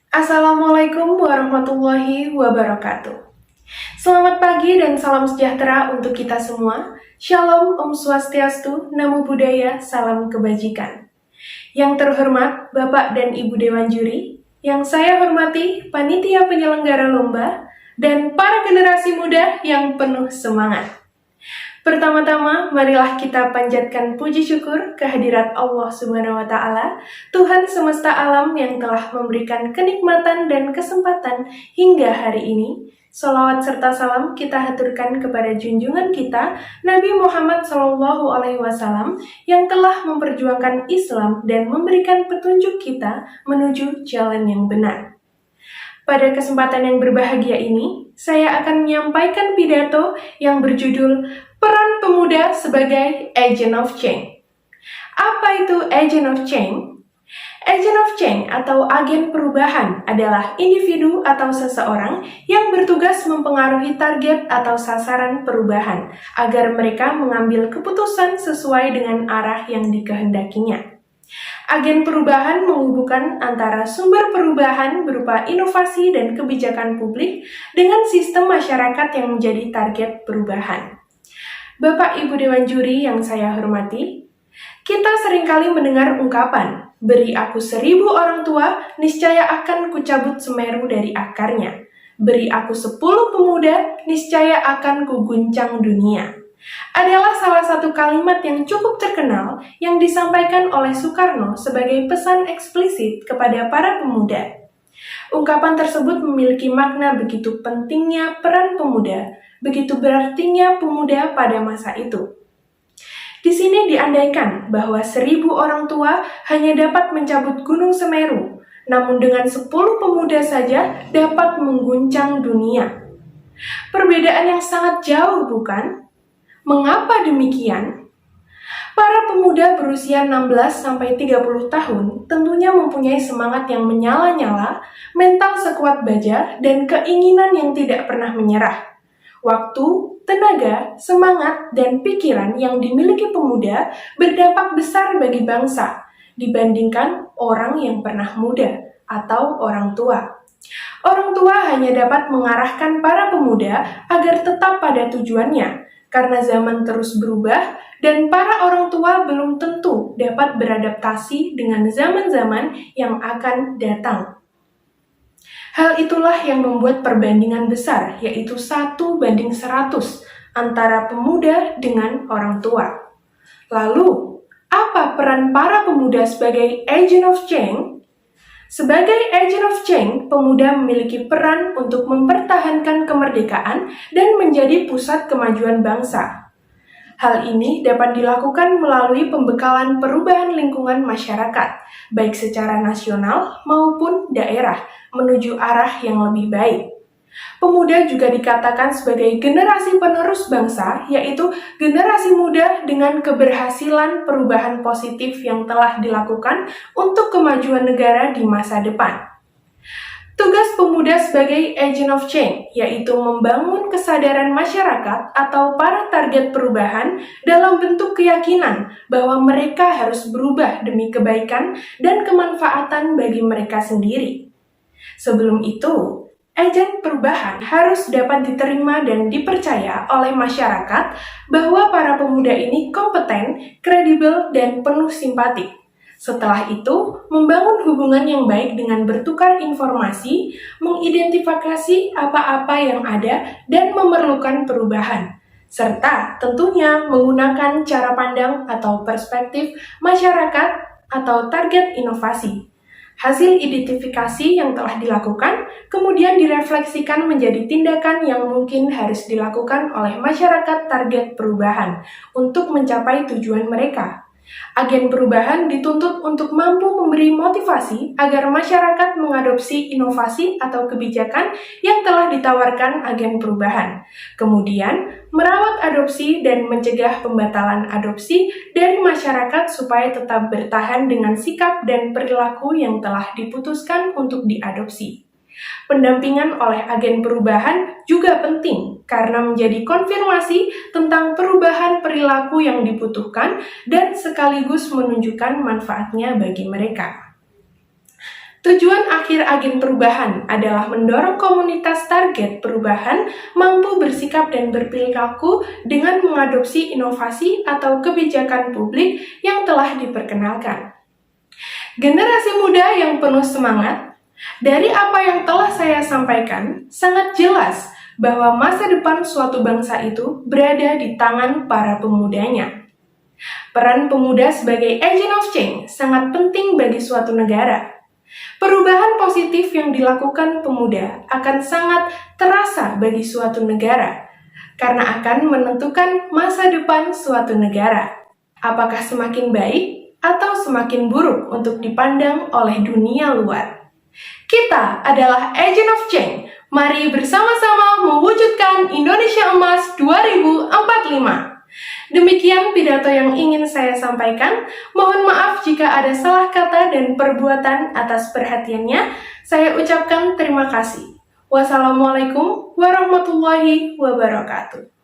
Assalamualaikum warahmatullahi wabarakatuh. Selamat pagi dan salam sejahtera untuk kita semua. Shalom, Om Swastiastu, Namo Buddhaya, salam kebajikan. Yang terhormat Bapak dan Ibu Dewan Juri, yang saya hormati panitia penyelenggara lomba, dan para generasi muda yang penuh semangat. Pertama-tama, marilah kita panjatkan puji syukur kehadirat Allah Subhanahu wa Ta'ala, Tuhan semesta alam yang telah memberikan kenikmatan dan kesempatan hingga hari ini. Salawat serta salam kita haturkan kepada junjungan kita, Nabi Muhammad SAW, yang telah memperjuangkan Islam dan memberikan petunjuk kita menuju jalan yang benar. Pada kesempatan yang berbahagia ini, saya akan menyampaikan pidato yang berjudul Peran Pemuda sebagai Agent of Change. Apa itu Agent of Change? Agent of Change atau agen perubahan adalah individu atau seseorang yang bertugas mempengaruhi target atau sasaran perubahan agar mereka mengambil keputusan sesuai dengan arah yang dikehendakinya. Agen perubahan menghubungkan antara sumber perubahan berupa inovasi dan kebijakan publik dengan sistem masyarakat yang menjadi target perubahan. Bapak Ibu Dewan Juri yang saya hormati, kita seringkali mendengar ungkapan, beri aku 1000 orang tua, niscaya akan kucabut Semeru dari akarnya. Beri aku 10 pemuda, niscaya akan kuguncang dunia. Adalah salah satu kalimat yang cukup terkenal yang disampaikan oleh Soekarno sebagai pesan eksplisit kepada para pemuda. Ungkapan tersebut memiliki makna begitu pentingnya peran pemuda, begitu berartinya pemuda pada masa itu. Di sini diandaikan bahwa 1000 orang tua hanya dapat mencabut Gunung Semeru, namun dengan 10 pemuda saja dapat mengguncang dunia. Perbedaan yang sangat jauh, bukan? Mengapa demikian? Para pemuda berusia 16-30 tahun tentunya mempunyai semangat yang menyala-nyala, mental sekuat baja, dan keinginan yang tidak pernah menyerah. Waktu, tenaga, semangat, dan pikiran yang dimiliki pemuda berdampak besar bagi bangsa dibandingkan orang yang pernah muda atau orang tua. Orang tua hanya dapat mengarahkan para pemuda agar tetap pada tujuannya, karena zaman terus berubah dan para orang tua belum tentu dapat beradaptasi dengan zaman-zaman yang akan datang. Hal itulah yang membuat perbandingan besar, yaitu 1:100 antara pemuda dengan orang tua. Lalu, apa peran para pemuda sebagai agent of change? Sebagai agent of change, pemuda memiliki peran untuk mempertahankan kemerdekaan dan menjadi pusat kemajuan bangsa. Hal ini dapat dilakukan melalui pembekalan perubahan lingkungan masyarakat, baik secara nasional maupun daerah, menuju arah yang lebih baik. Pemuda juga dikatakan sebagai generasi penerus bangsa, yaitu generasi muda dengan keberhasilan perubahan positif yang telah dilakukan untuk kemajuan negara di masa depan. Tugas pemuda sebagai agent of change, yaitu membangun kesadaran masyarakat atau para target perubahan dalam bentuk keyakinan bahwa mereka harus berubah demi kebaikan dan kemanfaatan bagi mereka sendiri. Sebelum itu, agen perubahan harus dapat diterima dan dipercaya oleh masyarakat bahwa para pemuda ini kompeten, kredibel, dan penuh simpati. Setelah itu, membangun hubungan yang baik dengan bertukar informasi, mengidentifikasi apa-apa yang ada dan memerlukan perubahan, serta tentunya menggunakan cara pandang atau perspektif masyarakat atau target inovasi. Hasil identifikasi yang telah dilakukan kemudian direfleksikan menjadi tindakan yang mungkin harus dilakukan oleh masyarakat target perubahan untuk mencapai tujuan mereka. Agen perubahan dituntut untuk mampu memberi motivasi agar masyarakat mengadopsi inovasi atau kebijakan yang telah ditawarkan agen perubahan. Kemudian, merawat adopsi dan mencegah pembatalan adopsi dari masyarakat supaya tetap bertahan dengan sikap dan perilaku yang telah diputuskan untuk diadopsi. Pendampingan oleh agen perubahan juga penting karena menjadi konfirmasi tentang perubahan perilaku yang dibutuhkan dan sekaligus menunjukkan manfaatnya bagi mereka. Tujuan akhir agen perubahan adalah mendorong komunitas target perubahan mampu bersikap dan berperilaku dengan mengadopsi inovasi atau kebijakan publik yang telah diperkenalkan. Generasi muda yang penuh semangat, dari apa yang telah saya sampaikan, sangat jelas bahwa masa depan suatu bangsa itu berada di tangan para pemudanya. Peran pemuda sebagai agent of change sangat penting bagi suatu negara. Perubahan positif yang dilakukan pemuda akan sangat terasa bagi suatu negara, karena akan menentukan masa depan suatu negara. Apakah semakin baik atau semakin buruk untuk dipandang oleh dunia luar? Kita adalah agent of change. Mari bersama-sama mewujudkan Indonesia Emas 2045. Demikian pidato yang ingin saya sampaikan. Mohon maaf jika ada salah kata dan perbuatan atas perhatiannya. Saya ucapkan terima kasih. Wassalamualaikum warahmatullahi wabarakatuh.